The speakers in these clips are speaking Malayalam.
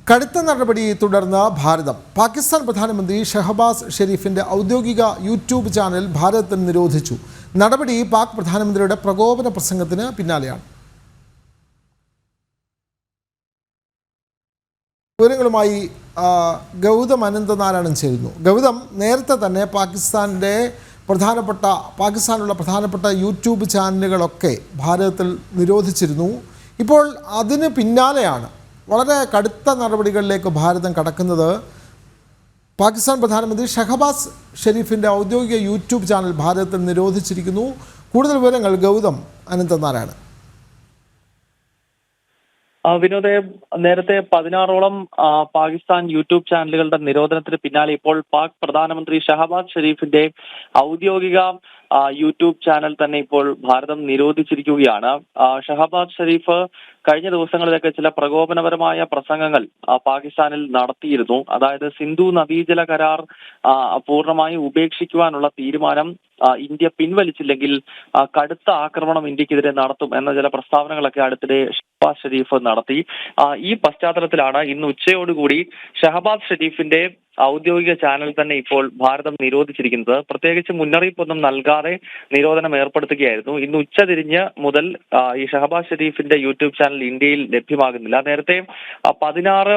കടുത്ത നടപടി തുടർന്ന് ഭാരതം. പാകിസ്ഥാൻ പ്രധാനമന്ത്രി ഷഹബാസ് ഷെരീഫിന്റെ ഔദ്യോഗിക യൂട്യൂബ് ചാനൽ ഭാരതത്തിൽ നിരോധിച്ചു. നടപടി പാക് പ്രധാനമന്ത്രിയുടെ പ്രകോപന പ്രസംഗത്തിന് പിന്നാലെയാണ്. വിവരങ്ങളുമായി ഗൗതം അനന്തനാരായണൻ ചേരുന്നു. ഗൗതം, നേരത്തെ തന്നെ പാകിസ്ഥാനിലുള്ള പ്രധാനപ്പെട്ട യൂട്യൂബ് ചാനലുകളൊക്കെ ഭാരതത്തിൽ നിരോധിച്ചിരുന്നു. ഇപ്പോൾ അതിന് പിന്നാലെയാണ് വളരെ കടുത്ത നടപടികളിലേക്ക് ഭാരതം കടക്കുന്നത്. പാകിസ്ഥാൻ പ്രധാനമന്ത്രി ഷഹബാസ് ഷെരീഫിൻ്റെ ഔദ്യോഗിക യൂട്യൂബ് ചാനൽ ഭാരതത്തിൽ നിരോധിച്ചിരിക്കുന്നു. കൂടുതൽ വിവരങ്ങൾ ഗൗതം അനന്തനാരായണൻ. വിനോദെ, നേരത്തെ 16ഓളം പാകിസ്ഥാൻ യൂട്യൂബ് ചാനലുകളുടെ നിരോധനത്തിന് പിന്നാലെ ഇപ്പോൾ പാക് പ്രധാനമന്ത്രി ഷഹബാസ് ഷെരീഫിന്റെ ഔദ്യോഗിക യൂട്യൂബ് ചാനൽ തന്നെ ഇപ്പോൾ ഭാരതം നിരോധിച്ചിരിക്കുകയാണ്. ഷഹബാസ് ഷെരീഫ് കഴിഞ്ഞ ദിവസങ്ങളിലൊക്കെ ചില പ്രകോപനപരമായ പ്രസംഗങ്ങൾ പാകിസ്ഥാനിൽ നടത്തിയിരുന്നു. അതായത് സിന്ധു നദീജല കരാർ പൂർണ്ണമായും ഉപേക്ഷിക്കുവാനുള്ള തീരുമാനം ഇന്ത്യ പിൻവലിച്ചില്ലെങ്കിൽ കടുത്ത ആക്രമണം ഇന്ത്യക്കെതിരെ നടത്തും എന്ന ചില പ്രസ്താവനകളൊക്കെ അടുത്തിടെ ഷഹബാസ് ഷെരീഫ് നടത്തി. ഈ പശ്ചാത്തലത്തിലാണ് ഇന്ന് ഉച്ചയോടുകൂടി ഷഹബാസ് ഷെരീഫിന്റെ ഔദ്യോഗിക ചാനൽ തന്നെ ഇപ്പോൾ ഭാരതം നിരോധിച്ചിരിക്കുന്നത്. പ്രത്യേകിച്ച് മുന്നറിയിപ്പൊന്നും നൽകാതെ നിരോധനം ഏർപ്പെടുത്തുകയായിരുന്നു. ഇന്ന് ഉച്ചതിരിഞ്ഞ് മുതൽ ഈ ഷഹബാസ് ഷെരീഫിന്റെ യൂട്യൂബ് ചാനൽ ഇന്ത്യയിൽ ലഭ്യമാകുന്നില്ല. നേരത്തെ 16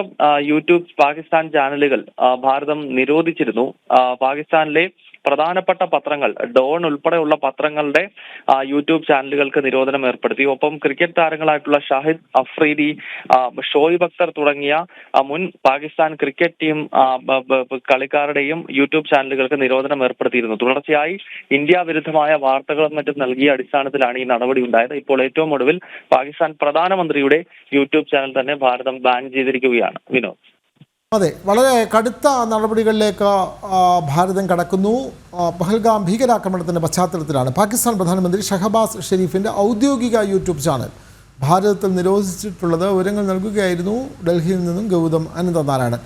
യൂട്യൂബ് പാകിസ്ഥാൻ ചാനലുകൾ ഭാരതം നിരോധിച്ചിരുന്നു. പാകിസ്ഥാനിലെ പ്രധാനപ്പെട്ട പത്രങ്ങൾ, ഡോൺ ഉൾപ്പെടെയുള്ള പത്രങ്ങളുടെ യൂട്യൂബ് ചാനലുകൾക്ക് നിരോധനം ഏർപ്പെടുത്തി. ഒപ്പം ക്രിക്കറ്റ് താരങ്ങളായിട്ടുള്ള ഷാഹിദ് അഫ്രീദി, ഷോയിബ് അക്തർ തുടങ്ങിയ മുൻ പാകിസ്ഥാൻ ക്രിക്കറ്റ് ടീം കളിക്കാരുടെയും യൂട്യൂബ് ചാനലുകൾക്ക് നിരോധനം ഏർപ്പെടുത്തിയിരുന്നു. തുടർച്ചയായി ഇന്ത്യ വിരുദ്ധമായ വാർത്തകളും മറ്റും നൽകിയ അടിസ്ഥാനത്തിലാണ് ഈ നടപടി ഉണ്ടായത്. ഇപ്പോൾ ഏറ്റവും ഒടുവിൽ പാകിസ്ഥാൻ പ്രധാനമന്ത്രിയുടെ യൂട്യൂബ് ചാനൽ തന്നെ ഭാരതം ബാൻ ചെയ്തിരിക്കുകയാണ്. വിനോദ്, അതെ, വളരെ കടുത്ത നടപടികളിലേക്ക് ഭാരതം കടക്കുന്നു. പഹൽഗാം ഭീകരാക്രമണത്തിൻ്റെ പശ്ചാത്തലത്തിലാണ് പാകിസ്ഥാൻ പ്രധാനമന്ത്രി ഷഹബാസ് ഷെരീഫിൻ്റെ ഔദ്യോഗിക യൂട്യൂബ് ചാനൽ ഭാരതത്തിൽ നിരോധിച്ചിട്ടുള്ളത്. വിവരങ്ങൾ നൽകുകയായിരുന്നു ഡൽഹിയിൽ നിന്നും ഗൗതം അനന്തനാരായണൻ.